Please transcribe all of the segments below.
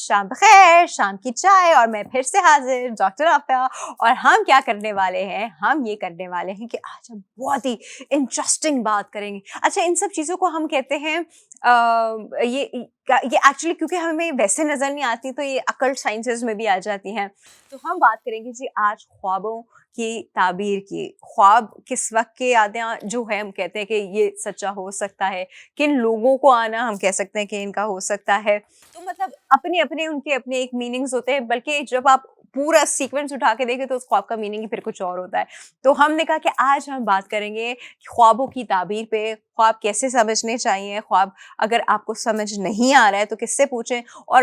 شام بخیر، شام کی چائے اور میں پھر سے حاضر ڈاکٹر عافیہ. اور ہم کیا کرنے والے ہیں؟ ہم یہ کرنے والے ہیں کہ آج ہم بہت ہی انٹرسٹنگ بات کریں گے. اچھا، ان سب چیزوں کو ہم کہتے ہیں یہ ایکچولی کیونکہ ہمیں ویسے نظر نہیں آتی تو یہ اکلٹ سائنسز میں بھی آ جاتی ہیں. تو ہم بات کریں گے جی آج خوابوں کی تعبیر کی. خواب کس وقت کے آتے ہیں جو ہے ہم کہتے ہیں کہ یہ سچا ہو سکتا ہے، کن لوگوں کو آنا ہم کہہ سکتے ہیں کہ ان کا ہو سکتا ہے. تو مطلب اپنے اپنے ان کے اپنے ایک میننگز ہوتے ہیں، بلکہ جب آپ پورا سیکوینس اٹھا کے دیکھیں تو اس خواب کا میننگ ہی پھر کچھ اور ہوتا ہے. تو ہم نے کہا کہ آج ہم بات کریں گے خوابوں کی تعبیر پہ. خواب کیسے سمجھنے چاہیے، خواب اگر آپ کو سمجھ نہیں آ رہا ہے تو کس سے پوچھیں، اور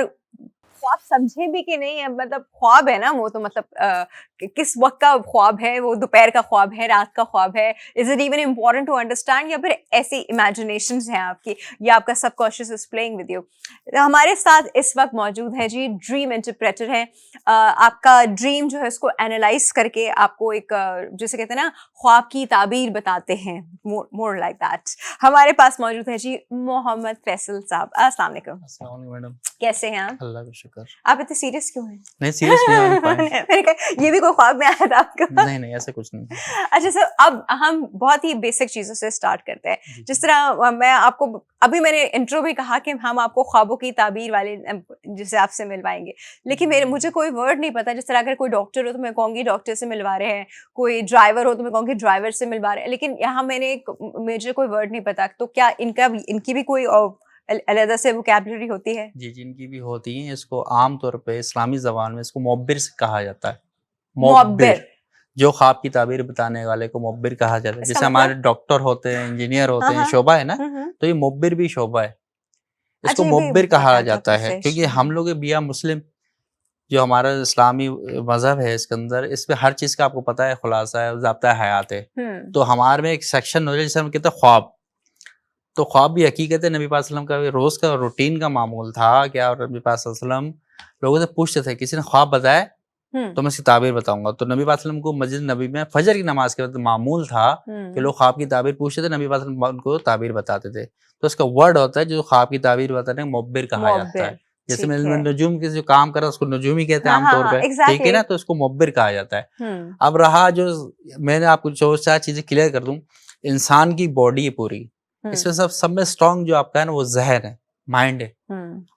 خواب سمجھیں بھی کہ نہیں ہے. مطلب خواب ہے نا وہ تو مطلب کس وقت کا خواب ہے، وہ دوپہر کا خواب ہے، رات کا خواب ہے، is it even important to understand, یا پھر ایسی امیجنیشنز ہیں آپ کی، یا آپ کا subconscious is playing with you. ہمارے ساتھ اس وقت موجود ہے جی ڈریم انٹرپریٹر ہیں. آپ کا ڈریم جو ہے اس کو اینالائز کر کے آپ کو ایک جیسے کہتے ہیں نا خواب کی تعبیر بتاتے ہیں، مور لائک دیٹ. ہمارے پاس موجود ہے جی محمد فیصل صاحب. السلام علیکم. السلام علیکم میڈم. کیسے ہیں آپ؟ اللہ کا شکر. آپ اتنے سیریس کیوں ہیں؟ نہیں سیریس نہیں. یہ بھی کوئی خواب میں آیا تھا آپ کا؟ نہیں نہیں ایسا کچھ نہیں. اچھا سر، اب ہم بہت ہی بیسک چیزوں سے اسٹارٹ کرتے ہیں. جس طرح میں آپ کو ابھی میں نے انٹرو بھی کہا کہ ہم آپ کو خوابوں کی تعبیر والے جسے آپ سے ملوائیں گے، لیکن مجھے کوئی ورڈ نہیں پتا. جس طرح اگر کوئی ڈاکٹر ہو تو میں کہوں گی ڈاکٹر سے ملوا رہے ہیں، کوئی ڈرائیور ہو تو میں کہوں گی ڈرائیور سے ملوا رہے ہیں، لیکن یہاں میں نے مجھے کوئی ورڈ نہیں پتا. تو کیا ان کی بھی کوئی علیحدہ سے ووکیبلری ہوتی ہے؟ جی ان کی بھی ہوتی ہیں. اس کو عام طور پہ اسلامی زبان میں اس کو معبر سے کہا جاتا ہے. معبر، جو خواب کی تعبیر بتانے والے کو معبر کہا جاتا ہے. جیسے ہمارے ڈاکٹر ہوتے ہیں، انجینئر ہوتے ہیں، شعبہ ہے نا، تو یہ معبر بھی شعبہ ہے. اس کو معبر کہا جاتا ہے کیونکہ ہم لوگ بیا مسلم جو ہمارا اسلامی مذہب ہے اس کے اندر اس پہ ہر چیز کا آپ کو پتہ ہے خلاصہ ہے، ضابطہ حیات ہے. تو ہمارے میں ایک سیکشن ہو جائے جسے ہم کہتے ہیں خواب. تو خواب بھی حقیقت ہے. نبی پاک صلی اللہ علیہ وسلم کا روز کا روٹین کا معمول تھا کیا، اور نبی پاک صلی اللہ علیہ وسلم لوگوں سے پوچھتے تھے کسی نے خواب بتایا تو میں اس کی تعبیر بتاؤں گا. تو نبی پاک صلی اللہ علیہ وسلم کو مسجد نبی میں فجر کی نماز کے وقت معمول تھا کہ لوگ خواب کی تعبیر پوچھتے تھے، نبی پاک صلی اللہ علیہ وسلم ان کو تعبیر بتاتے تھے. تو اس کا ورڈ ہوتا ہے جو خواب کی تعبیر بتانے معبر کہا جاتا ہے. جیسے میں نجوم کے جو کام کر رہا اس کو نجوم ہی کہتے ہیں عام طور پہ، ٹھیک ہے نا، تو اس کو معبر کہا جاتا ہے. اب رہا جو میں نے آپ کو جو چار چیزیں کلیئر کر دوں. انسان کی باڈی پوری، اس میں سب میں اسٹرانگ جو آپ کا ہے نا وہ ذہن ہے، مائنڈ ہے.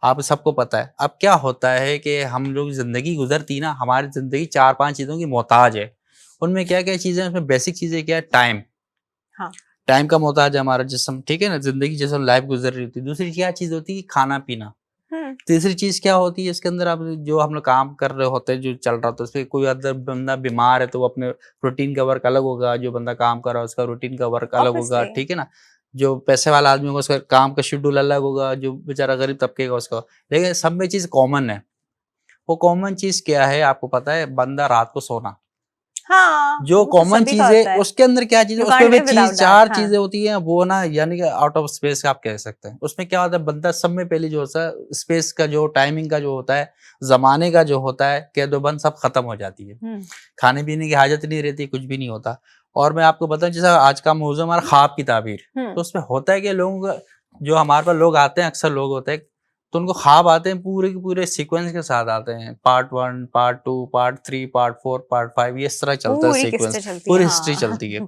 آپ سب کو پتا ہے. اب کیا ہوتا ہے کہ ہم لوگ زندگی گزرتی نا، ہماری زندگی 4-5 چیزوں کی محتاج ہے. ان میں کیا کیا چیزیں، اس میں بیسک چیزیں کیا ہے، ٹائم. ٹائم کا محتاج ہے ہمارا جسم، ٹھیک ہے نا، زندگی جیسے لائف گزر رہی ہوتی ہے. دوسری کیا چیز ہوتی ہے، کھانا پینا. تیسری چیز کیا ہوتی ہے اس کے اندر، آپ جو ہم لوگ کام کر رہے ہوتے ہیں جو چل رہا ہوتا ہے اس پہ کوئی ادھر بندہ بیمار ہے تو وہ اپنے روٹین کا ورک الگ ہوگا، جو بندہ کام کر رہا ہے اس کا روٹین کا ورک الگ ہوگا، ٹھیک ہے نا. جو پیسے والا آدمی ہوگا اس کا کام کا شیڈول الگ ہوگا، جو بیچارہ غریب طبقے کا اس کا. لیکن سب میں چیز کامن ہے. وہ کامن چیز کیا ہے آپ کو پتا ہے، بندہ رات کو سونا. جو کامن چیز ہے اس کے اندر کیا چیز ہے، اس میں بھی چار چیزیں ہوتی ہیں وہ نا، یعنی کہ آؤٹ آف اسپیس آپ کہہ سکتے ہیں. اس میں کیا ہوتا ہے، بندہ سب میں پہلے جو ہوتا ہے اسپیس کا جو ٹائمنگ کا جو ہوتا ہے، زمانے کا جو ہوتا ہے، قید و بند سب ختم ہو جاتی ہے. کھانے پینے کی حاجت نہیں رہتی، کچھ بھی نہیں ہوتا. اور میں آپ کو بتاؤں جیسا آج کا موضوع ہمارا خواب کی تعبیر، تو اس میں ہوتا ہے کہ لوگوں کا جو ہمارے پاس لوگ آتے ہیں، اکثر لوگ ہوتے ہیں تو ان کو خواب آتے ہیں پورے کے پورے سیکوینس کے ساتھ آتے ہیں. Part 1، part 2، part 3، part 4، part 5، یہ اس طرح چلتا ہے سیکوینس، پوری ہسٹری چلتی ہے.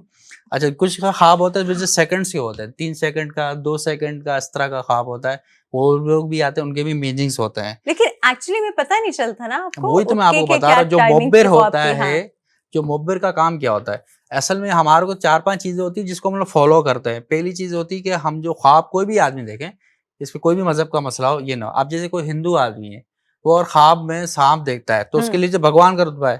اچھا کچھ کا خواب ہوتا ہے جو سیکنڈس کے ہوتے ہیں، 3 سیکنڈ کا، 2 سیکنڈ کا، اس طرح کا خواب ہوتا ہے. وہ لوگ بھی آتے ہیں، ان کے بھی میننگز ہوتے ہیں. لیکن ایکچولی میں پتہ نہیں چلتا نا آپ کو. وہی تو میں آپ کو بتا رہا ہوں. جو معبر ہوتا ہے، جو معبر کا کام کیا ہوتا ہے اصل میں، ہمارے کو 4-5 چیزیں ہوتی ہیں جس کو ہم لوگ فالو کرتے ہیں. پہلی چیز ہوتی ہے کہ ہم جو خواب کوئی بھی آدمی دیکھیں، اس پہ کوئی بھی مذہب کا مسئلہ ہو یہ نہ ہو. اب جیسے کوئی ہندو آدمی ہے وہ اور خواب میں سانپ دیکھتا ہے تو اس کے لیے جو بھگوان کا رتبہ ہے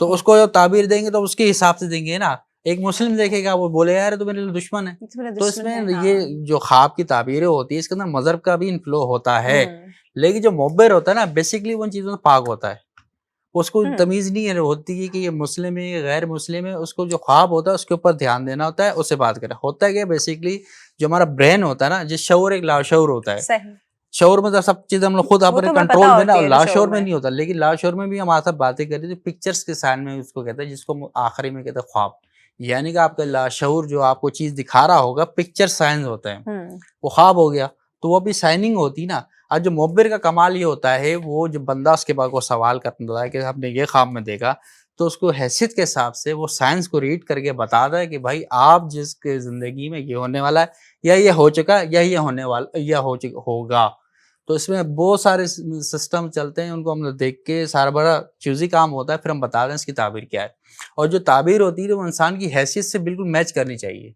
تو اس کو جو تعبیر دیں گے تو اس کے حساب سے دیں گے نا. ایک مسلم دیکھے گا وہ بولے یار تو میرے لیے دشمن ہے. تو اس میں یہ جو خواب کی تعبیریں ہوتی ہے اس کے اندر مذہب کا بھی انفلو ہوتا ہے. لیکن جو معبر ہوتا ہے نا بیسکلی ان چیزوں سے پاک ہوتا ہے. اس کو تمیز نہیں ہوتی ہے کہ یہ مسلم ہے غیر مسلم ہے. اس کو جو خواب ہوتا ہے اس کے اوپر دھیان دینا ہوتا ہے، اس سے بات کرنا ہوتا ہے. کہ بیسکلی جو ہمارا برین ہوتا ہے نا، جس شعور ایک لاشعور ہوتا ہے. شعور میں سب چیز ہم لوگ خود اپنے کنٹرول میں نا، لاشعور میں نہیں ہوتا. لیکن لاشعور میں بھی ہم آپ باتیں کر رہے تھے پکچرز کے سائن میں اس کو کہتے ہیں، جس کو آخری میں کہتے ہیں خواب. یعنی کہ آپ کا لاشعور جو آپ کو چیز دکھا رہا ہوگا، پکچر سائنس ہوتا ہے، وہ خواب ہو گیا تو وہ بھی سائننگ ہوتی نا. آج جو معبر کا کمال یہ ہوتا ہے وہ جو بندہ اس کے بعد کو سوال کرتا ہے کہ ہم نے یہ خواب میں دیکھا تو اس کو حیثیت کے حساب سے وہ سائنس کو ریڈ کر کے بتاتا ہے کہ بھائی آپ جس کے زندگی میں یہ ہونے والا ہے یا یہ ہو چکا یا یہ ہونے والا یا ہوگا. تو اس میں بہت سارے سسٹم چلتے ہیں, ان کو ہم دیکھ کے سارا بڑا چوزی کام ہوتا ہے, پھر ہم بتا دیں اس کی تعبیر کیا ہے. اور جو تعبیر ہوتی ہے وہ انسان کی حیثیت سے بالکل میچ کرنی چاہیے.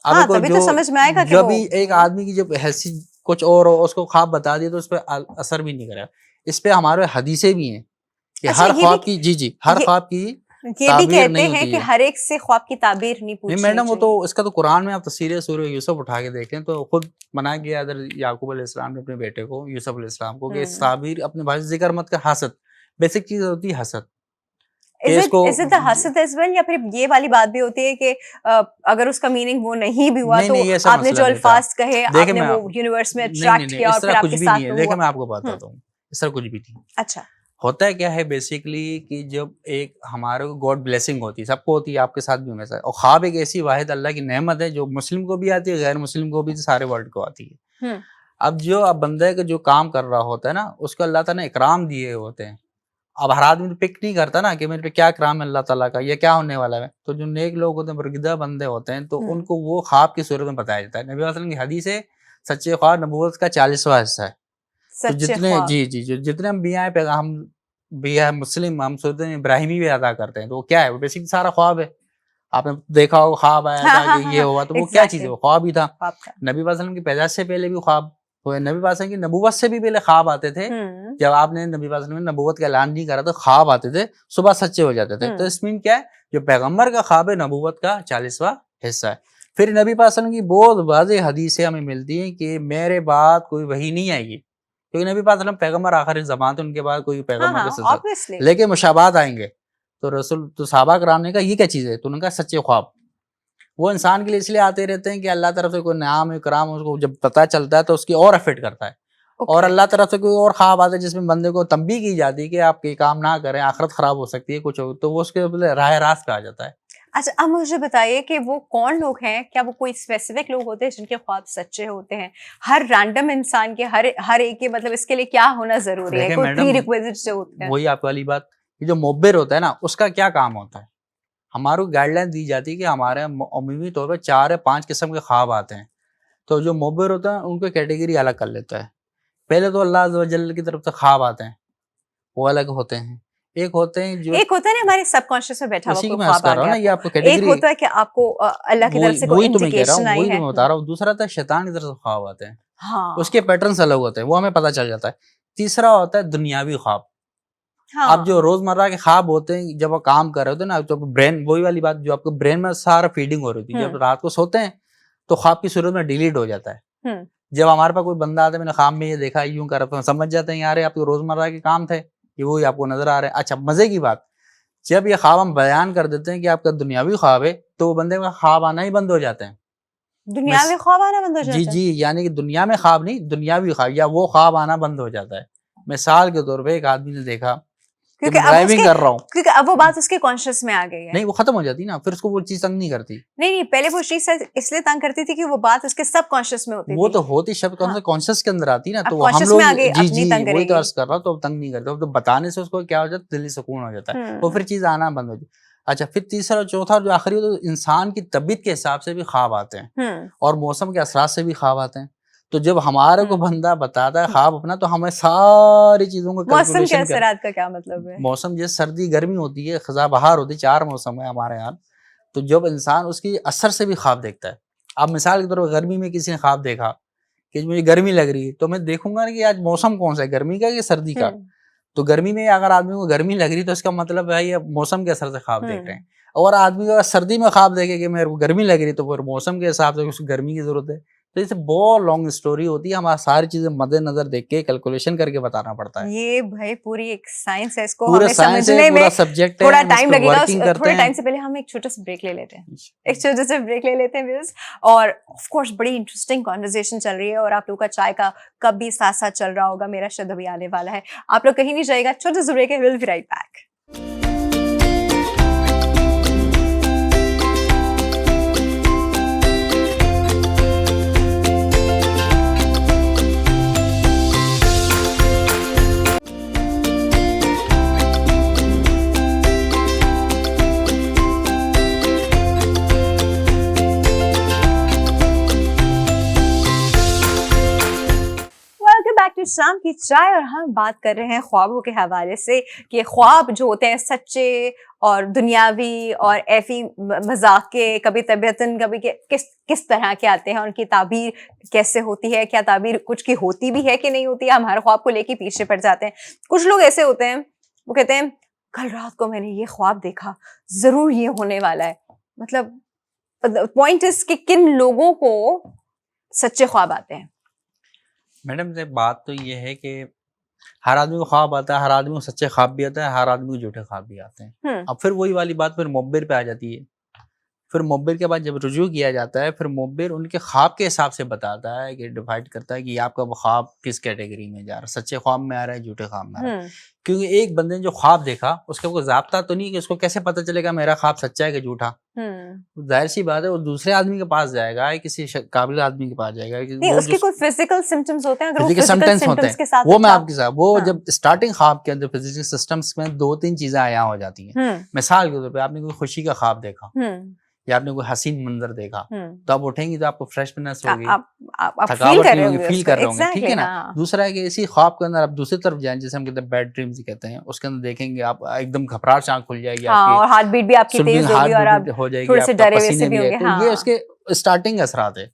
اب تبھی تو سمجھ میں آئے گا کہ جب ایک آدمی کی جب حیثیت کچھ اور ہو اس کو خواب بتا دیا تو اس پہ اثر بھی نہیں کرے. اس پہ ہمارے حدیثیں بھی ہیں کہ ہر خواب کی ہر خواب کی یہ بھی کہتے ہیں کہ ہر ایک سے خواب کی تعبیر نہیں پوچھنی چاہیے. میڈم وہ تو اس کا تو قرآن میں آپ تفسیر سورہ یوسف اٹھا کے دیکھیں تو خود منع کیا ادھر یعقوب علیہ السلام نے اپنے بیٹے کو یوسف علیہ السلام کو کہ اس تعبیر اپنے بھائی سے ذکر مت کر. حسد بیسک چیز ہوتی ہے حسد. Is it the حسد as well یا پھر یہ والی بات بھی ہوتی ہے کہ اگر اس کا میننگ وہ نہیں بھی ہوا تو آپ نے جو الفاظ کہے آپ نے وہ یونیورس میں اٹریکٹ کیا اور پھر آپ کے ساتھ ہوا. دیکھیں میں آپ کو بتاتا ہوں اس طرح کچھ بھی نہیں. اچھا ہوتا ہے کیا ہے بیسیکلی کہ جب ایک ہمارے کو گاڈ بلیسنگ ہوتی ہے, سب کو ہوتی ہے, آپ کے ساتھ بھی ہمیشہ, اور خواب ایک ایسی واحد اللہ کی نعمت ہے جو مسلم کو بھی آتی ہے غیر مسلم کو بھی, سارے ورلڈ کو آتی ہے. اب جو اب بندے کا جو کام کر رہا ہوتا ہے نا اس کو اللہ تعالیٰ نے اکرام دیے ہوتے ہیں. اب ہر آدمی پک نہیں کرتا نا کہ میرے پہ کیا اکرام ہے اللہ تعالیٰ کا, یہ کیا ہونے والا ہے. تو جو نیک لوگ ہوتے ہیں برگزیدہ بندے ہوتے ہیں تو ان کو وہ خواب کی صورت میں بتایا جاتا ہے. نبی صلی اللہ علیہ وسلم کی حدیث ہے سچے خواب نبوت کا 40واں حصہ ہے. تو جتنے جتنے انبیاء پیغام بھی ہے مسلم ہم سوچتے ہیں ابراہیمی بھی ادا کرتے ہیں تو وہ کیا ہے, وہ بیسک سارا خواب ہے. آپ نے دیکھا ہو خواب آیا تھا کہ یہ ہوا, تو وہ کیا چیز ہے, وہ خواب ہی تھا. نبی صلی اللہ علیہ وسلم کی پیدائش سے پہلے بھی خواب ہوئے, نبی صلی اللہ علیہ وسلم کی نبوت سے بھی پہلے خواب آتے تھے. جب آپ نے نبی صلی اللہ علیہ وسلم نے نبوت کا اعلان نہیں کرا تو خواب آتے تھے, صبح سچے ہو جاتے تھے. تو اس میں کیا ہے, جو پیغمبر کا خواب ہے نبوت کا 40واں حصہ ہے. پھر نبی صلی اللہ علیہ وسلم کی بہت واضح حدیثیں ہمیں ملتی ہیں کہ میرے بعد کوئی وحی نہیں آئے گی, کیونکہ نبی صلی اللہ علیہ وسلم پیغمبر آخر زمان تھے, ان کے بعد کوئی پیغمبر کا سلسلہ, لیکن مشابہات آئیں گے. تو رسول تو صحابہ کرام نے کہا یہ کیا چیز ہے, تو انہوں نے کہا سچے خواب. وہ انسان کے لیے اس لیے آتے رہتے ہیں کہ اللہ طرف سے کوئی نعام اکرام اس کو جب پتہ چلتا ہے تو اس کی اور افیکٹ کرتا ہے. اور اللہ طرف سے کوئی اور خواب آتا ہے جس میں بندے کو تنبیہ کی جاتی ہے کہ آپ یہ کام نہ کریں, آخرت خراب ہو سکتی ہے کچھ ہو, تو وہ اس کے راہ راست کہا جاتا ہے. اچھا اب مجھے بتائیے کہ وہ کون لوگ ہیں, کیا وہ کوئی اسپیسیفک لوگ ہوتے ہیں جن کے خواب سچے ہوتے ہیں؟ ہر رینڈم انسان کے ہر ایک کے مطلب اس کے لیے کیا ہونا ضروری ہے, کوئی پری ریکویزٹس جو ہوتے ہیں؟ وہی آپ والی بات, جو معبر ہوتا ہے نا اس کا کیا کام ہوتا ہے. ہمارے کو گائیڈ لائن دی جاتی ہے کہ ہمارے عمومی طور پہ 4 یا 5 قسم کے خواب آتے ہیں. تو جو معبر ہوتا ہے ان کو کیٹیگری الگ کر لیتا ہے. پہلے تو اللہ عز و جل کی طرف سے خواب آتے ہیں, وہ الگ ہوتے ہیں. ایک ہوتے ہیں جو ایک ہوتا ہے نا ہمارے سب کانشیس میں بیٹھا ہوا کوئی خواب آ گیا, یہ آپ کو کیٹیگری ایک ہوتا ہے کہ آپ کو اللہ کی طرف سے کوئی انڈیکیشن آئی ہے, وہی میں بتا رہا ہوں. دوسرا تھا شیطان کی طرف سے خواب آتے ہیں, اس کے پیٹرنز الگ ہوتے ہیں, وہ ہمیں پتہ چل جاتا ہے. تیسرا ہوتا ہے دنیاوی خواب. اب جو روزمرہ کے خواب ہوتے ہیں جب وہ کام کر رہے ہوتے ہیں نا, تو برین وہی والی بات جو آپ کو برین میں سارا فیڈنگ ہو رہی تھی, جب رات کو سوتے ہیں تو خواب کی صورت میں ڈیلیٹ ہو جاتا ہے. جب ہمارے پاس کوئی بندہ آتا ہے میں نے خواب میں یہ دیکھا یوں کر رہا, سمجھ جاتے ہیں یار آپ کے روزمرہ کے کام تھے یہ وہی آپ کو نظر آ رہے ہیں. اچھا مزے کی بات, جب یہ خواب ہم بیان کر دیتے ہیں کہ آپ کا دنیاوی خواب ہے تو وہ بندے کا خواب آنا ہی بند ہو جاتے ہیں. دنیاوی خواب آنا بند ہو جاتا ہے؟ جی یعنی کہ دنیا میں خواب نہیں, دنیاوی خواب یا وہ خواب آنا بند ہو جاتا ہے. مثال کے طور پہ ایک آدمی نے دیکھا ڈرائیونگ کر رہا ہوں, کیونکہ اب وہ بات اس کے کانشیس میں آ گئی ہے. نہیں وہ ختم ہو جاتی نا, پھر اس کو وہ چیز تنگ نہیں کرتی. نہیں پہلے وہ چیز اس لیے تنگ کرتی تھی کہ وہ بات اس کے سب کانشیس میں ہوتی تھی. وہ تو ہوتی شب کانشیس کے اندر آتی نا, تو ہم لوگ جی وہی تو عرض کر رہا, تو تنگ نہیں کرتا, تو بتانے سے اس کو کیا ہو جاتا ہے, دلی سکون ہو جاتا ہے, وہ پھر چیز آنا بند ہو جاتی. اچھا پھر تیسرا اور چوتھا جو آخری تو انسان کی طبیعت کے حساب سے بھی خواب آتے ہیں اور موسم کے اثرات سے بھی خواب آتے ہیں. تو جب ہمارے کو بندہ بتاتا ہے خواب اپنا تو ہمیں ساری چیزوں کا موسم کے اثرات کا کیا مطلب ہے؟ موسم جیسے سردی گرمی ہوتی ہے, خزاں بہار ہوتی ہے, 4 موسم ہے ہمارے یہاں. تو جب انسان اس کی اثر سے بھی خواب دیکھتا ہے, اب مثال کے طور پر گرمی میں کسی نے خواب دیکھا کہ مجھے گرمی لگ رہی ہے, تو میں دیکھوں گا کہ آج موسم کون سا ہے, گرمی کا یا سردی کا. تو گرمی میں اگر آدمی کو گرمی لگ رہی تو اس کا مطلب ہے یہ موسم کے اثر سے خواب دیکھ رہے ہیں. اور آدمی کو سردی میں خواب دیکھے کہ میرے کو گرمی لگ رہی تو پھر موسم کے حساب سے اس کو گرمی کی ضرورت ہے. تو اسے بہت لانگ اسٹوری ہوتی ہے, ہمارا ساری چیزیں مد نظر دیکھ کے کیلکولیشن کر کے بتانا پڑتا ہے. یہ بھائی پوری ایک سائنس ہے, اس کو ہمیں سمجھنے میں تھوڑا ٹائم لگے گا. تھوڑے ٹائم سے پہلے ہم ایک چھوٹا سا بریک لے لیتے ہیں, اور آف کورس بڑی انٹرسٹنگ کانورسیشن چل رہی ہے, اور آپ لوگوں کا چائے کا کپ بھی ساتھ ساتھ چل رہا ہوگا. میرا شد ابھی آنے والا ہے, آپ لوگ کہیں نہیں جائے گا, چھوٹا سا بریک ہے, we'll be right back. شام کی چائے اور ہم بات کر رہے ہیں خوابوں کے حوالے سے کہ خواب جو ہوتے ہیں سچے اور دنیاوی اور ایفی مذاق کے، کبھی طبیعتاً کبھی کس طرح کے آتے ہیں، ان کی تعبیر کیسے ہوتی ہے، کیا تعبیر کچھ کی ہوتی بھی ہے کہ نہیں ہوتی ہے، ہم ہر خواب کو لے کے پیچھے پڑ جاتے ہیں. کچھ لوگ ایسے ہوتے ہیں وہ کہتے ہیں کل رات کو میں نے یہ خواب دیکھا، ضرور یہ ہونے والا ہے. مطلب پوائنٹ اس کہ کن لوگوں کو سچے خواب آتے ہیں. میڈم بات تو یہ ہے کہ ہر آدمی کو خواب آتا ہے، ہر آدمی کو سچے خواب بھی آتا ہے، ہر آدمی کو جھوٹے خواب بھی آتے ہیں. اب پھر وہی والی بات پھر معبر پہ آ جاتی ہے. پھر معبر کے بعد جب رجوع کیا جاتا ہے، پھر معبر ان کے خواب کے حساب سے بتاتا ہے کہ ڈیفائڈ کرتا ہے کہ آپ کا وہ خواب کس کیٹیگری میں جا رہا ہے، سچے خواب میں آ رہا ہے، جھوٹے خواب میں آ رہا ہے. کیونکہ ایک بندے نے جو خواب دیکھا اس کا کوئی ضابطہ تو نہیں کہ اس کو کیسے پتہ چلے گا میرا خواب سچا ہے کہ جھوٹا. ظاہر سی بات ہے وہ دوسرے آدمی کے پاس جائے گا، کسی قابل آدمی کے پاس جائے گا. اس کے کوئی فزیکل سمپٹمز ہوتے ہیں، فزیکل سمپٹمز ہوتے ہیں، وہ میں آپ کے ساتھ وہ جب اسٹارٹنگ خواب کے اندر فزیکل سسٹمز میں 2-3 چیزیں عیاں ہو جاتی ہیں. مثال کے طور پہ آپ نے کوئی خوشی کا خواب دیکھا یا آپ نے کوئی حسین منظر دیکھا تو آپ اٹھیں گی تو آپ کو فریشنس ہوگی، تھکاوٹ نہیں ہوگی، فیل کر رہے ہوں گے. ٹھیک ہے نا. دوسرا ہے کہ اسی خواب کے اندر آپ دوسری طرف جائیں، جیسے ہم کہتے ہیں بیڈ ڈریمز کہتے ہیں، اس کے اندر دیکھیں گے آپ ایک دم گھبراہٹ سے آنکھ کھل جائے گی، اور ہارٹ بیٹ بھی آپ کی تیز ہوگی اور آپ ہو جائے تھوڑے گی، سے آپ کا ڈرے ویسے پسینے بھی بھی ہوں آئے. گے. تو یہ اس کے اسٹارٹنگ اثرات ہے.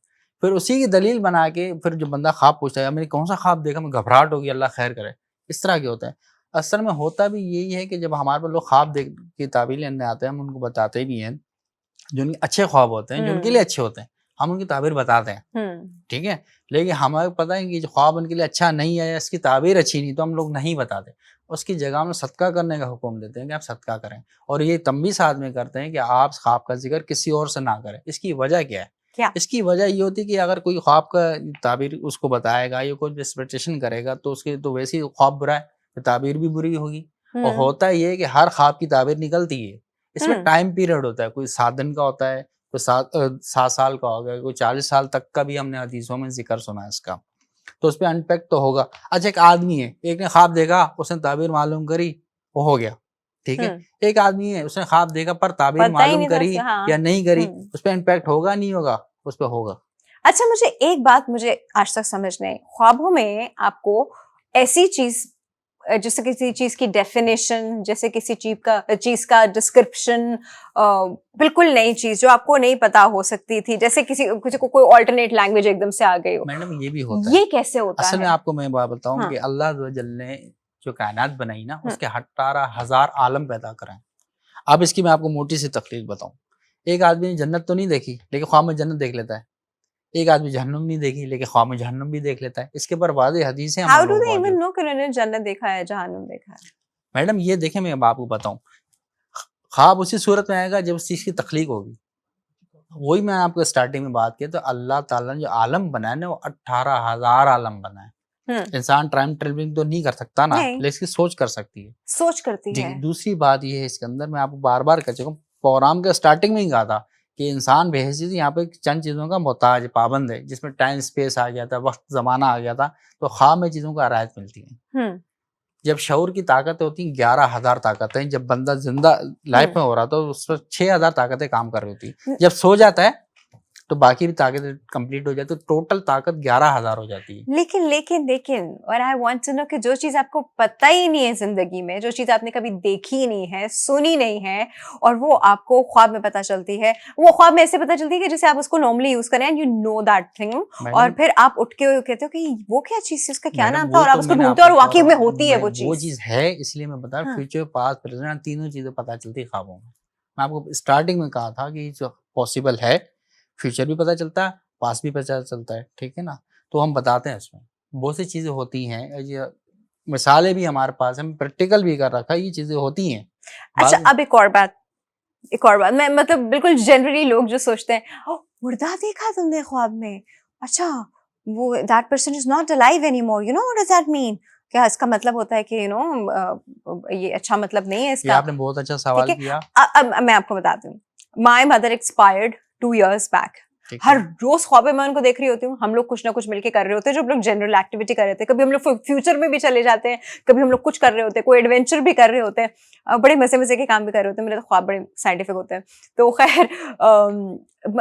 پھر اسی کی دلیل بنا کے پھر جو بندہ خواب پوچھتا ہے میں نے کون سا خواب دیکھا، میں گھبراہٹ ہوگی، اللہ خیر کرے، اس طرح کے ہوتے ہیں. اصل میں ہوتا بھی یہی ہے کہ جب ہمارے پاس لوگ خواب دیکھ کی تعبیر لینے آتے ہیں، ہم ان کو بتاتے بھی ہیں جو ان کے اچھے خواب ہوتے ہیں، جو ان کے لیے اچھے ہوتے ہیں، ہم ان کی تعبیر بتاتے ہیں. ٹھیک ہے. لیکن ہمیں پتہ ہے کہ جو خواب ان کے لیے اچھا نہیں ہے یا اس کی تعبیر اچھی نہیں تو ہم لوگ نہیں بتاتے. اس کی جگہ ہم صدقہ کرنے کا حکم دیتے ہیں کہ آپ صدقہ کریں، اور یہ تنبیہ ساتھ میں کرتے ہیں کہ آپ خواب کا ذکر کسی اور سے نہ کریں. اس کی وجہ کیا ہے؟ اس کی وجہ یہ ہوتی ہے کہ اگر کوئی خواب کا تعبیر اس کو بتائے گا یا کوئی ایکسپیکٹیشن کرے گا تو اس کی تو ویسے ہی خواب برا ہے، تعبیر بھی بری ہوگی. اور ہوتا یہ ہے کہ ہر خواب کی تعبیر نکلتی ہے، اس میں ٹائم پیریڈ ہوتا ہے، کوئی 7 دن کا ہوتا ہے، کوئی 7 سال کا ہوگا، کوئی 40 سال تک کا بھی ہم نے حدیثوں میں ذکر سنا ہے اس کا. تو اس پہ انپیکٹ تو ہوگا. اچھا ایک آدمی ہے، ایک نے خواب دیکھا، اس نے تعبیر معلوم کری، وہ ہو گیا. ٹھیک ہے. ایک آدمی ہے، اس نے خواب دیکھا پر تعبیر معلوم کری یا نہیں کری، اس پہ امپیکٹ ہوگا نہیں ہوگا؟ اس پہ ہوگا. اچھا مجھے ایک بات مجھے آج تک سمجھ نہیں، خوابوں میں آپ کو ایسی چیز جیسے کسی چیز کی ڈیفینیشن، جیسے کسی چیز کا ڈسکرپشن، بالکل نئی چیز جو آپ کو نہیں پتا ہو سکتی تھی، جیسے کسی کو کوئی آلٹرنیٹ لینگویج ایک دم سے آ گئی ہو. میڈم یہ بھی ہوتا ہے. یہ کیسے ہوتا ہے؟ اصل میں آپ کو میں بات بتاؤں کہ اللہ عز و جل نے جو کائنات بنائی نا، اس کے 18,000 عالم پیدا کرائیں. اب اس کی میں آپ کو موٹی سی تخلیق بتاؤں. ایک آدمی نے جنت تو نہیں دیکھی لیکن خواب میں جنت دیکھ لیتا ہے. ایک آدمی جہنم نہیں دیکھی لیکن خواب میں جہنم بھی دیکھ لیتا ہے. اس کے اوپر واضح حدیث ہے. How do they even know کہ انہوں نے جنت دیکھا ہے، جہنم دیکھا ہے؟ میڈم یہ دیکھیں، میں آپ کو بتاؤں، خواب اسی صورت میں آئے گا جب اس چیز کی تخلیق ہوگی. وہی میں آپ کو اسٹارٹنگ میں بات کی تو اللہ تعالیٰ نے جو عالم بنایا نا وہ 18,000 عالم بنائے. انسان ٹائم ٹریولنگ تو نہیں کر سکتا نا، لیکن اس کی سوچ کر سکتی ہے، سوچ کرتی ہے. دوسری بات یہ ہے اس کے اندر میں آپ کو بار بار کہہ چکا ہوں، پروگرام کے اسٹارٹنگ میں ہی کہا تھا کہ انسان بحیثیت یہاں پہ چند چیزوں کا محتاج پابند ہے، جس میں ٹائم اسپیس آ گیا تھا، وقت زمانہ آ گیا تھا، تو خواب میں چیزوں کو آرائت ملتی ہے. جب شعور کی طاقتیں ہوتی ہیں 11,000 طاقتیں، جب بندہ زندہ لائف میں ہو رہا تو اس پر 6,000 طاقتیں کام کر رہی ہوتی. جب سو جاتا ہے تو باقی بھی طاقتیں کمپلیٹ ہو جاتی ہے، ٹوٹل طاقت 11,000 ہو جاتی ہے. لیکن اور I want to know کہ جو چیز آپ کو پتہ ہی نہیں ہے زندگی میں، جو چیز آپ نے کبھی دیکھی نہیں ہے، سنی نہیں ہے، اور وہ آپ کو خواب میں پتہ چلتی ہے، وہ خواب میں ایسے پتہ چلتی ہے کہ جیسے آپ اس کو نارملی یوز کریں and you know that thing, اور پھر آپ اٹھ کے کہتے ہو کہ وہ کیا چیز ہے، اس کا کیا نام تھا، اور آپ اس کو ڈھونڈتے ہو اور واقعی میں ہوتی ہے وہ چیز ہے. اس لیے میں بتا رہا ہوں فیوچر، پاسٹ، پریزنٹ تینوں چیزیں پتہ چلتی ہے خوابوں میں. میں آپ کو اسٹارٹنگ میں کہا تھا کہ جو پاسبل ہے، فیوچر بھی پتہ چلتا ہے، پاس بھی پتہ چلتا ہے. ٹھیک ہے نا. تو ہم بتاتے ہیں اس میں بہت سی چیزیں ہوتی ہیں، مثالیں بھی ہمارے پاس ہیں، پریکٹیکل بھی کر رکھا ہے، یہ چیزیں ہوتی ہیں. اچھا اب ایک اور بات میں مطلب بالکل جنرلی لوگ جو سوچتے ہیں مردہ دیکھا تم نے خواب میں، اچھا وہ that person is not alive any more, you know what does that mean? کیا اس کا مطلب ہوتا ہے کہ یو نو یہ اچھا مطلب نہیں ہے اس کا؟ آپ نے بہت اچھا سوال کیا. اب میں آپ کو بتاتی ہوں، my mother expired 2 years back. ہر روز خوابیں میں ان کو دیکھ رہی ہوتی ہوں، ہم لوگ کچھ نہ کچھ مل کے کر رہے ہوتے ہیں، جو ہم لوگ جنرل ایکٹیویٹی کر رہے تھے، کبھی ہم لوگ فیوچر میں بھی چلے جاتے ہیں، کبھی ہم لوگ کچھ کر رہے ہوتے ہیں، کوئی ایڈونچر بھی کر رہے ہوتے ہیں، بڑے مزے کے کام بھی کر رہے ہوتے ہیں. میرے تو خواب بڑے سائنٹیفک ہوتے ہیں. تو خیر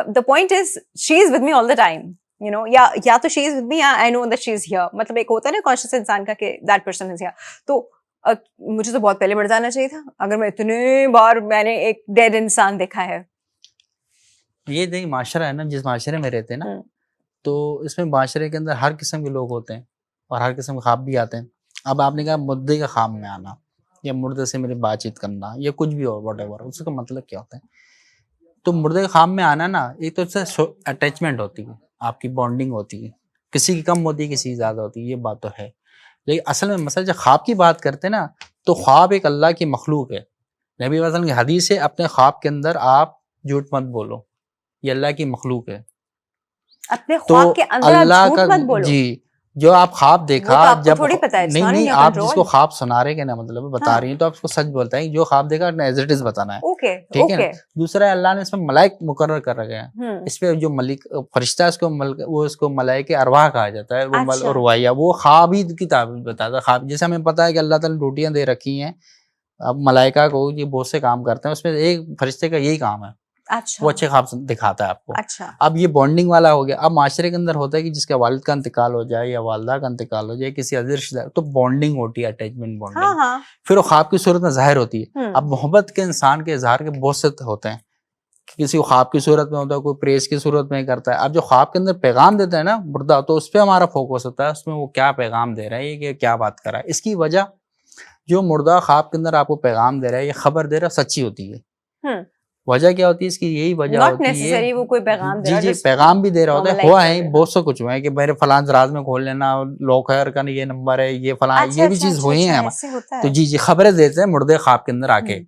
the point is she is with me all the time. you know, یا تو she is with me, I know that she is here. مطلب ایک ہوتا ہے نا کانشیس انسان کا کہ that person is here. تو مجھے تو بہت پہلے مر جانا چاہیے تھا اگر میں اتنے بار میں نے ایک ڈیڈ انسان دیکھا ہے. یہ دیکھ معاشرہ ہے نا, جس معاشرے میں رہتے ہیں نا, تو اس میں معاشرے کے اندر ہر قسم کے لوگ ہوتے ہیں اور ہر قسم کے خواب بھی آتے ہیں. اب آپ نے کہا مردے کا خواب میں آنا یا مردے سے میری بات چیت کرنا یا کچھ بھی ہو واٹ ایور, اس کا مطلب کیا ہوتا ہے؟ تو مردے کے خواب میں آنا نا, ایک تو اس سے اٹیچمنٹ ہوتی ہے, آپ کی بانڈنگ ہوتی ہے, کسی کی کم ہوتی ہے کسی کی زیادہ ہوتی ہے, یہ بات تو ہے. لیکن اصل میں مسئلہ جب خواب کی بات کرتے ہیں نا, تو خواب ایک اللہ کی مخلوق ہے. نبی وسلم کی حدیث ہے اپنے خواب کے اندر آپ جھوٹ مت بولو, یہ اللہ کی مخلوق ہے. اپنے خواب کے اندر آپ جھوٹ مت بولو. جی, جو آپ خواب دیکھا, جب نہیں آپ جس کو کو خواب سنا رہے نا, مطلب بتا رہی ہیں, تو آپ اس کو سچ بولتا ہے, جو خواب دیکھا ایز اٹ از بتانا ہے, ٹھیک ہے. دوسرا اللہ نے اس میں ملائک مقرر کر رکھے ہیں, اس پہ جو ملک فرشتہ اس کو وہ اس کو ملائک ارواح کہا جاتا ہے, وہ روایہ وہ خواب ہی کی تعبیر بتاتا ہے. خواب جیسے ہمیں پتا ہے کہ اللہ تعالیٰ نے ڈیوٹیاں دے رکھی ہیں اب ملائکہ کو, یہ بہت سے کام کرتے ہیں, اس میں ایک فرشتے کا یہی کام ہے, وہ اچھے خواب دکھاتا ہے آپ کو. اب یہ بانڈنگ والا ہو گیا. اب معاشرے کے اندر ہوتا ہے کہ جس کا والد کا انتقال ہو جائے یا والدہ کا انتقال ہو جائے, کسی عزیز رشتہ دار, تو بانڈنگ ہوتی ہے, اٹیچمنٹ بانڈنگ, پھر وہ خواب کی صورت میں ظاہر ہوتی ہے. اب محبت کے انسان کے اظہار کے بہت سے ہوتے ہیں, کسی کو خواب کی صورت میں ہوتا ہے, کوئی پریز کی صورت میں کرتا ہے. اب جو خواب کے اندر پیغام دیتا ہے نا مردہ, تو اس پہ ہمارا فوکس ہوتا ہے, اس میں وہ کیا پیغام دے رہا ہے, یہ کیا بات کر رہا ہے. اس کی وجہ جو مردہ خواب کے اندر آپ کو پیغام دے رہا ہے, یہ خبر دے رہا ہے, سچی ہوتی ہے. وجہ کیا ہوتی ہے اس کی, یہی وجہ ہوتی ہے وہ کوئی پیغام دے رہا ہے, جی پیغام بھی دے رہا ہوتا ہے. ہوا ہے بہت سا کچھ ہوا ہے کہ میرے فلاں راز میں کھول لینا, لوک خیر کا یہ نمبر ہے, یہ فلاں, یہ بھی چیز ہوئی ہے. تو جی خبریں دیتے ہیں مردے خواب کے اندر آ کے,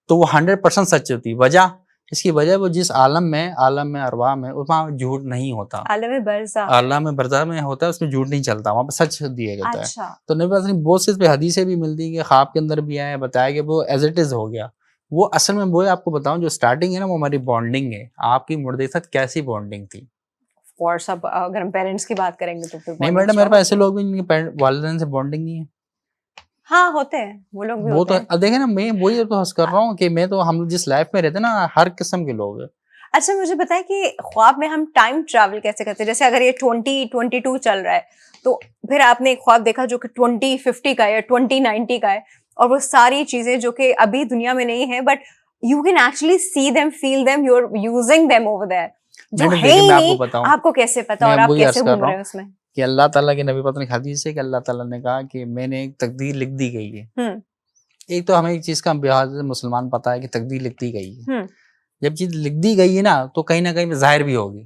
تو وہ 100% سچ ہوتی ہے. وجہ اس کی وجہ وہ جس عالم میں ارواح میں, وہاں جھوٹ نہیں ہوتا, عالم برزخ میں ہوتا ہے, اس میں جھوٹ نہیں چلتا, وہاں پہ سچ دیا جاتا ہے. تو نبی وسلم بہت سی حدیثیں بھی ملتی ہیں کہ خواب کے اندر بھی آئے, بتایا کہ وہ ایز اٹ از ہو گیا. وہ اصل میں وہ آپ کو بتاؤں جو اسٹارٹنگ ہے نا, وہ ہماری بانڈنگ ہے. آپ کی مردے کے ساتھ کیسی بانڈنگ تھی؟ اگر ہم پیرنٹس کی بات کریں گے تو نہیں میڈم, میرے پاس ایسے لوگ بھی جن کے والدین سے بانڈنگ نہیں ہے. ہاں ہوتے ہیں وہ لوگ بھی. وہ تو دیکھیں نا, میں وہی تو حس کر رہا ہوں کہ میں تو, ہم جس لائف میں رہتے ہیں نا, ہر قسم کے لوگ ہیں. اچھا مجھے بتائیں کہ خواب میں ہم ٹائم ٹریول کیسے کرتے ہیں؟ جیسے اگر یہ 2022 چل رہا ہے, تو پھر آپ نے ایک خواب دیکھا جو کہ 2050 کا ہے یا 2090 کا ہے, اور وہ ساری چیزیں جو کہ ابھی دنیا میں نہیں ہے, but you can actually see them, feel them, you're using them over there. جو ہے ہی نہیں, آپ کو کیسے پتا اور آپ کیسے گھوم رہے ہیں اس میں؟ کہ اللہ تعالیٰ کے نبی پتہ حدیث ہے کہ اللہ تعالیٰ نے کہا کہ میں نے ایک تقدیر لکھ دی گئی ہے. ایک تو ہمیں ایک چیز کا بحاظ مسلمان پتا ہے کہ تقدیر لکھ دی گئی ہے. جب چیز لکھ دی گئی ہے نا, تو کہیں نہ کہیں ظاہر بھی ہوگی,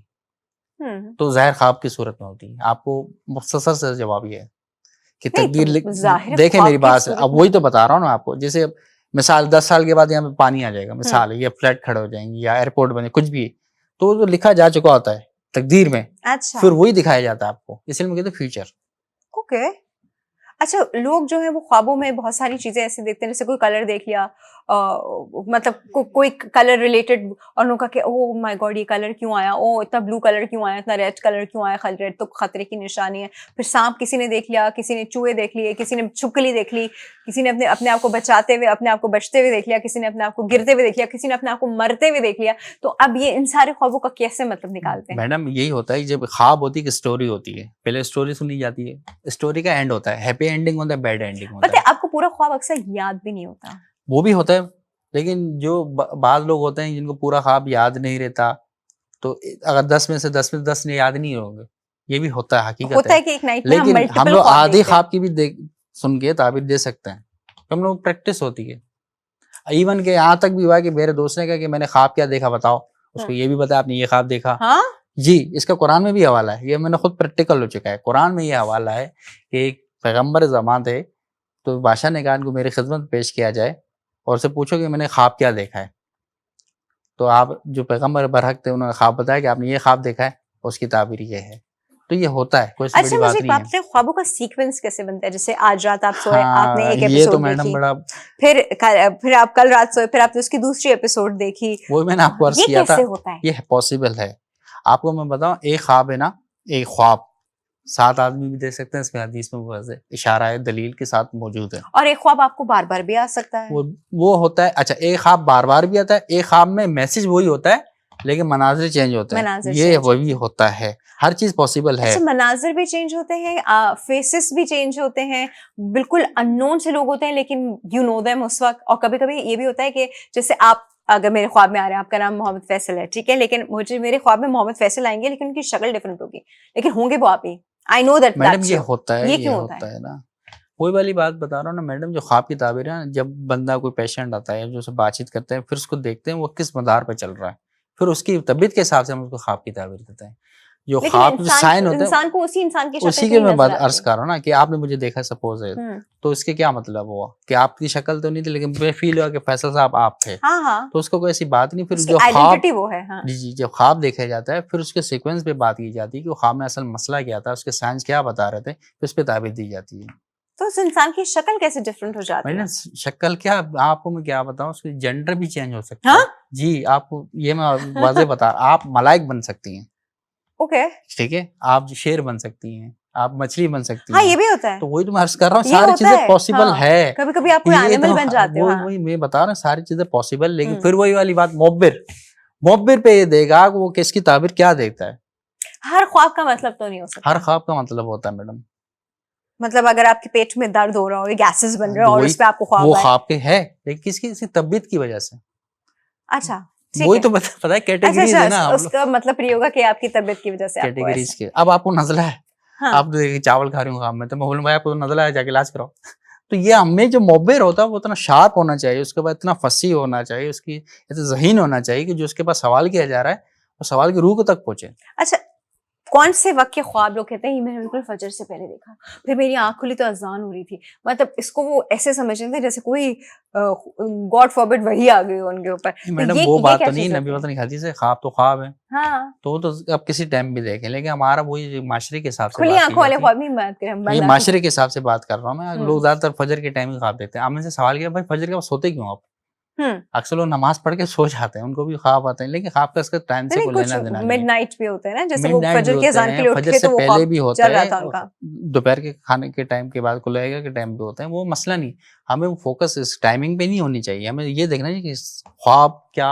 تو ظاہر خواب کی صورت میں ہوتی ہے. آپ کو مختصر سے جواب یہ ہے کہ تقدیر دیکھیں میری بات سے, اب وہی تو بتا رہا ہوں نا آپ کو. جیسے مثال 10 سال کے بعد یہاں پہ پانی آ جائے گا, مثال ہے, یا فلیٹ کھڑے ہو جائیں گے, یا ایئرپورٹ بنے, کچھ بھی, تو وہ لکھا جا چکا ہوتا ہے تقدیر میں. پھر وہی دکھایا جاتا ہے آپ کو, اس لیے میں کہتے ہیں فیوچر. اوکے. اچھا لوگ جو ہے وہ خوابوں میں بہت ساری چیزیں ایسے دیکھتے ہیں, جیسے کوئی کلر دیکھ لیا, مطلب کوئی کلر ریلیٹڈ, اور انہوں کا کہ او مائی گاڈ یہ کلر کیوں آیا, او اتنا بلو کلر کیوں آیا, اتنا ریڈ کلر کیوں آیا, ریڈ تو خطرے کی نشانی ہے. پھر سانپ کسی نے دیکھ لیا, کسی نے چوہے دیکھ لیے, کسی نے چھپکلی دیکھ لی, کسی نے اپنے آپ کو بچاتے ہوئے, اپنے آپ کو بچتے ہوئے دیکھ لیا, کسی نے اپنے آپ کو گرتے ہوئے دیکھ لیا, کسی نے اپنے آپ کو مرتے ہوئے دیکھ لیا. تو اب یہ ان سارے خوابوں کا کیسے مطلب نکالتے ہیں؟ میڈم یہی ہوتا ہے, جب خواب ہوتی ہے کہ اسٹوری ہوتی ہے, پہلے اسٹوری سنی جاتی ہے, اسٹوری کا اینڈ ہوتا ہے, ہیپی اینڈنگ ہوتا ہے, بیڈ اینڈنگ ہوتا ہے. پتہ ہے آپ کو پورا خواب اکثر یاد بھی نہیں ہوتا. وہ بھی ہوتا ہے, لیکن جو بعض لوگ ہوتے ہیں جن کو پورا خواب یاد نہیں رہتا, تو اگر 10 میں سے 10 یاد نہیں ہوں گے, یہ بھی ہوتا ہے, حقیقت ہے. کہ ایک نائٹ میں لیکن ہم لوگ آدھی خواب کی بھی سن کے تعبیر دے سکتے ہیں, ہم لوگ پریکٹس ہوتی ہے. ایون کہ یہاں تک بھی ہوا کہ میرے دوست نے کہا کہ میں نے خواب کیا دیکھا بتاؤ, اس کو یہ بھی بتایا آپ نے یہ خواب دیکھا. جی اس کا قرآن میں بھی حوالہ ہے, یہ میں نے خود پریکٹیکل ہو چکا ہے. قرآن میں یہ حوالہ ہے کہ ایک پیغمبر زمان تھے, تو بادشاہ نے کہا ان کو میری خدمت پیش کیا جائے اور اسے پوچھو کہ میں نے خواب کیا دیکھا ہے. تو آپ جو پیغمبر برحق تھے انہوں نے خواب بتایا کہ آپ نے یہ خواب دیکھا ہے, اس کی تعبیر یہ ہے. تو یہ ہوتا ہے, کوئی بڑی بات نہیں ہے. خوابوں کا سیکوینس کیسے بنتا ہے؟ جیسے آج رات آپ سوئے, آپ نے ایک ایپیسوڈ دیکھی, پھر آپ کل رات سوئے, پھر آپ نے اس کی دوسری ایپیسوڈ دیکھی, وہ میں نے آپ کو عرض کیا تھا. ہوتا ہے یہ پاسبل ہے. آپ کو میں بتاؤں, ایک خواب ہے نا, ایک خواب 7 آدمی بھی دے سکتے ہیں, اس میں حدیث میں اشارہ ہے, دلیل کے ساتھ موجود ہے. اور ایک خواب آپ کو بار بار بھی آ سکتا ہے. وہ ہوتا ہے. اچھا ایک خواب بار بار بھی آتا ہے, ایک خواب میں میسج وہی ہوتا ہے لیکن مناظر چینج ہوتے ہیں, مناظر یہ change وہی ہوتا ہے, ہر چیز پاسبل ہے. اچھا مناظر بھی چینج ہوتے ہیں, فیسز بھی چینج ہوتے ہیں, بالکل ان نون سے لوگ ہوتے ہیں لیکن یو نو دیم اس وقت. اور کبھی کبھی یہ بھی ہوتا ہے کہ جیسے آپ اگر میرے خواب میں آ رہے ہیں, آپ کا نام محمد فیصل ہے, ٹھیک ہے, لیکن مجھے میرے خواب میں محمد فیصل آئیں گے لیکن ان کی شکل ڈفرنٹ ہوگی, لیکن ہوں گے وہ آپ ہی. آئی نو دیٹ. میڈم یہ ہوتا ہے, یہ یہ کیوں ہوتا ہوتا ہے نا, وہی والی بات بتا رہا ہوں نا میڈم, جو خواب کی تعبیر ہے نا, جب بندہ کوئی پیشنٹ آتا ہے جو سے بات چیت کرتے ہیں, پھر اس کو دیکھتے ہیں وہ کس مدار پہ چل رہا ہے, پھر اس کی طبیعت کے حساب سے ہم اس کو خواب کی تعبیر دیتے ہیں. جو خواب جو سائن ہوتے ہیں انسان کو اسی انسان کی شکل اسی کے میں بات عرض کر رہا ہوں نا, کہ آپ نے مجھے دیکھا سپوز ہے, تو اس کے کیا مطلب ہوا کہ آپ کی شکل تو نہیں تھی لیکن مجھے فیل ہوا کہ فیصل صاحب آپ تھے, تو اس کو کوئی ایسی بات نہیں. پھر جو خواب وہ ہے, جی جی جب خواب دیکھا جاتا ہے پھر اس کے سیکوینس پہ بات کی جاتی ہے کہ وہ خواب میں اصل مسئلہ کیا تھا, اس کے سائنس کیا بتا رہے تھے, پھر اس پہ تعبیر دی جاتی ہے. تو اس انسان کی شکل کیسے ڈفرنٹ ہو جاتی ہے؟ شکل کیا, آپ کو میں کیا بتاؤں, اس کی جینڈر بھی چینج ہو سکتا ہے. جی آپ کو یہ میں واضح بتا, آپ ملائک بن سکتی ہیں, اوکے ٹھیک ہے, آپ شیر بن سکتی ہیں, آپ مچھلی بن سکتی ہیں. ہاں یہ بھی ہوتا ہے, تو وہی تو میں عرض کر رہا ہوں, ساری چیزیں پاسبل ہے. کبھی کبھی آپ کوئی اینیمل بن جاتے ہو. وہی میں بتا رہا ہوں, ساری چیزیں پاسبل, لیکن پھر وہی والی بات, معبر پہ یہ دے گا کہ وہ کس کی تعبیر کیا دیکھتا ہے. ہر خواب کا مطلب تو نہیں ہو سکتا. ہر خواب کا مطلب ہوتا ہے میڈم, مطلب اگر آپ کے پیٹ میں درد ہو رہا ہو, گیسز بن رہے ہو اور اس پہ آپ کو خواب وہ خواب کے ہے, لیکن کس کی طبیعت کی وجہ سے. اچھا وہی تو پتا ہے, کیٹیگریز ہے نا, اس کا مطلب یہ ہوگا کہ آپ کی طبیعت کی وجہ سے کیٹیگریز کے. اب آپ کو نزلہ ہے, آپ چاول کھا رہے ہوں خواب میں, تو میں بولوں بھائی آپ کو نزلہ ہے, جا کے علاج کراؤ. تو یہ ہمیں جو معبر ہوتا ہے وہ اتنا شارپ ہونا چاہیے, اس کے بعد اتنا فصیح ہونا چاہیے, اس کی اتنا ذہین ہونا چاہیے کہ جو اس کے پاس سوال کیا جا رہا ہے وہ سوال کی روح تک پہنچے. اچھا کون سے وقت کے خواب لوگ کہتے ہیں یہ میں نے بالکل فجر سے پہلے دیکھا, پھر میری آنکھ کھلی تو اذان ہو رہی تھی, مطلب اس کو وہ ایسے سمجھتے تھے جیسے کوئی گاڈ فاربڈ وہی آ گئی ان کے اوپر. میڈم وہ بات تو نہیں, نبی وطن حدیث ہے, خواب تو خواب ہے. ہاں تو اب کسی ٹائم بھی دیکھیں, لیکن ہمارا وہی معاشرے کے حساب سے کھلی آنکھوں والے خواب نہیں بات کریں, یہ معاشرے کے حساب سے بات کر رہا ہوں میں. لوگ زیادہ تر فجر کے ٹائم ہی خواب دیکھتے ہیں. آپ نے سے سوال کیا بھائی فجر کے بعد سوتے کیوں آپ, اکثر لوگ نماز پڑھ کے سو جاتے ہیں, ان کو بھی خواب آتے ہیں, لیکن خواب کا اس کا ٹائم سے کوئی لینا دینا نہیں. مڈ نائٹ بھی ہوتے ہیں نا, جیسے وہ فجر کے اذان کے لیے اٹھ کے تو وہ پہلے بھی ہوتا ہے, کا دوپہر کے کھانے کے ٹائم کے بعد کھلے گا کے ٹائم بھی ہوتے ہیں, وہ مسئلہ نہیں. ہمیں وہ فوکس اس ٹائمنگ پہ نہیں ہونی چاہیے, ہمیں یہ دیکھنا چاہیے کہ خواب کیا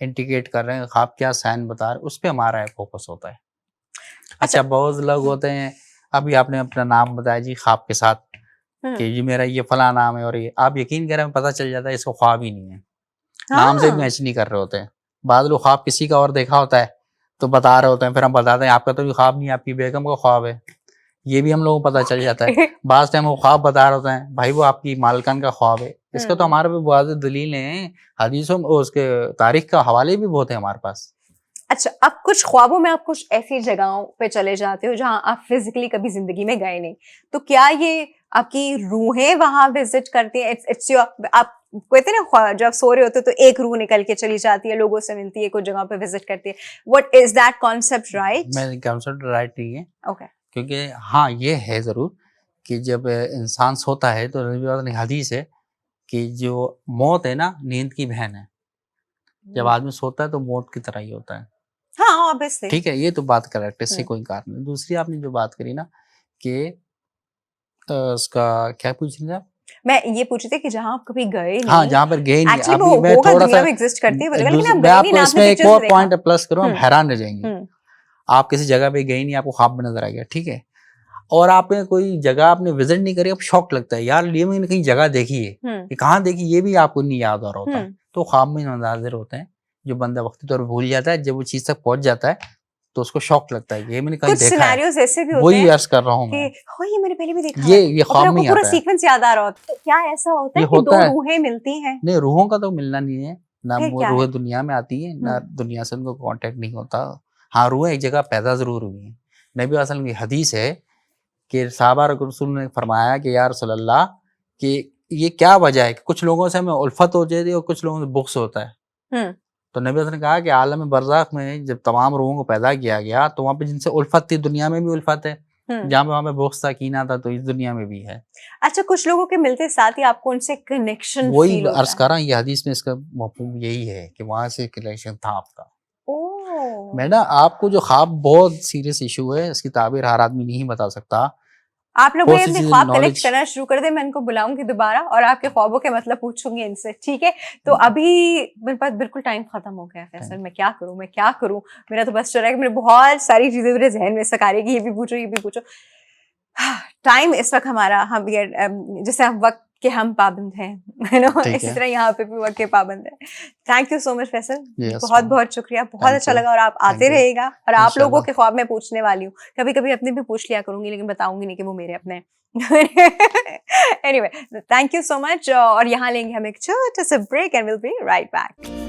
انڈیکیٹ کر رہے ہیں, خواب کیا سائن بتا رہے ہیں, اس پہ ہمارا فوکس ہوتا ہے. اچھا بہت لوگ ہوتے ہیں, ابھی آپ نے اپنا نام بتایا جی خواب کے ساتھ کہ جی میرا یہ فلاں نام ہے, اور یہ آپ یقین کریں پتہ چل جاتا ہے اس کو خواب ہی نہیں ہے, نام سے بھی میچ نہیں کر رہے ہوتے ہیں. بعض لوگ خواب کسی کا اور دیکھا ہوتا ہے تو بتا رہے ہوتے ہیں, پھر ہم بتاتے ہیں آپ کا تو بھی خواب نہیں, آپ کی بیگم کا خواب ہے, یہ بھی ہم لوگوں کو پتہ چل جاتا ہے. بعض ٹائم وہ خواب بتا رہے ہوتے ہیں بھائی وہ آپ کی مالکن کا خواب ہے. اس کا تو ہمارے پہ واضح دلیل ہیں, حدیثوں میں اس کے تاریخ کا حوالے بھی بہت ہیں ہمارے پاس. اچھا اب کچھ خوابوں میں آپ کچھ ایسی جگہوں پہ چلے جاتے ہو جہاں آپ فزیکلی کبھی زندگی میں گئے نہیں, تو کیا یہ آپ کی روحیں وہاں وزٹ کرتی ہیں؟ آپ کہتے ہیں نا جب آپ سو رہے ہوتے تو ایک روح نکل کے چلی جاتی ہے, لوگوں سے ملتی ہے, کچھ جگہ پہ وزٹ کرتی ہے. What is that concept right? میں کانسیپٹ رائٹ نہیں ہے, اوکے, کیونکہ ہاں یہ ہے ضرور کہ جب انسان سوتا ہے تو حدیث ہے کہ جو موت ہے نا نیند کی بہن ہے, جب آدمی سوتا ہے تو موت کی طرح ہی ہوتا ہے. ہاں obviously, ٹھیک ہے, یہ تو بات کریکٹ, اس سے کوئی کار نہیں. دوسری آپ نے جو بات کری نا کہ اس کا کیا پوچھ رہے ہیں آپ, میں یہ پوچھ رہی تھی کہ جہاں آپ کبھی گئے نہیں, ہاں جہاں پر گئے نہیں, Actually ابھی میں تھوڑا سا میں آپ کو اس میں ایک اور پوائنٹ پلس کروں, آپ حیران رہ جائیں گے. آپ کسی جگہ پہ گئے نہیں, آپ کو خواب میں نظر آ گیا, ٹھیک ہے, اور آپ نے کوئی جگہ آپ نے وزٹ نہیں کری, آپ شوق لگتا ہے یار یہ میں نے کہیں جگہ دیکھی ہے, یہ کہاں دیکھی, یہ بھی آپ کو نہیں یاد آ رہا ہوتا. تو خواب میں مناظر ہوتے ہیں جو بندہ وقتی طور پر بھول جاتا ہے, جب وہ چیز تک پہنچ جاتا ہے تو اس کو شوق لگتا ہے کہ یہ میں نے کہیں دیکھا ہے. وہی عرض کر رہا ہوں میں, یہ میں نے پہلے بھی دیکھا, یہ خواب میں پورا سیکوینس یاد آ رہا ہوتا ہے. کیا ایسا ہوتا ہے کہ دو روحیں ملتی ہیں؟ نہیں, روحوں کا تو ملنا نہیں ہے, نہ وہ روح دنیا میں آتی ہے, نہ دنیا سے ان کو کانٹیکٹ نہیں ہوتا. ہاں روحیں ایک جگہ پیدا ضرور ہوئی ہیں. نبی اصل کی حدیث ہے کہ صحابہ رسول نے فرمایا کہ یا رسول اللہ کہ یہ کیا وجہ ہے کہ کچھ لوگوں سے ہمیں الفت ہو جاتی ہے اور کچھ لوگوں سے بغض ہوتا ہے. تو نبی نے کہا کہ عالم برزخ میں جب تمام روحوں کو پیدا کیا گیا تو وہاں پہ جن سے الفت تھی دنیا میں بھی الفت ہے, جہاں پہ وہاں پہ بغض تھا, کینہ تھا, تو اس دنیا میں بھی ہے. اچھا کچھ لوگوں کے ملتے ساتھ ہی آپ کو ان سے کنیکشن وہی عرض کر رہا ہوں, یہ حدیث میں اس کا مفہوم یہی ہے کہ وہاں سے کنیکشن تھا آپ کا. میڈم آپ کو جو خواب بہت سیریس ایشو ہے, اس کی تعبیر ہر آدمی نہیں بتا سکتا. آپ لوگ اپنے خواب کلیکٹ کرنا شروع کر دیں, میں ان کو بلاؤں گی دوبارہ اور آپ کے خوابوں کے مطلب پوچھوں گی ان سے, ٹھیک ہے؟ تو ابھی میرے پاس بالکل ٹائم ختم ہو گیا فیصل, میں کیا کروں, میرا تو بس چل رہا ہے کہ میرے بہت ساری چیزیں میرے ذہن میں سکا رہی ہے کہ یہ بھی پوچھو. ٹائم اس وقت ہمارا, ہم جیسے ہم وقت کہ ہم پابند ہیں, اسی طرح یہاں پہ بھی وقت کے پابند ہیں. تھینک یو سو مچ فیصل, بہت بہت شکریہ, بہت اچھا لگا, اور آپ آتے رہے گا, اور آپ لوگوں کے خواب میں پوچھنے والی ہوں, کبھی کبھی اپنے بھی پوچھ لیا کروں گی, لیکن بتاؤں گی نہیں کہ وہ میرے اپنے. Anyway, thank you so much, اور یہاں لیں گے ہم ایک چھوٹا سا break and will be right back.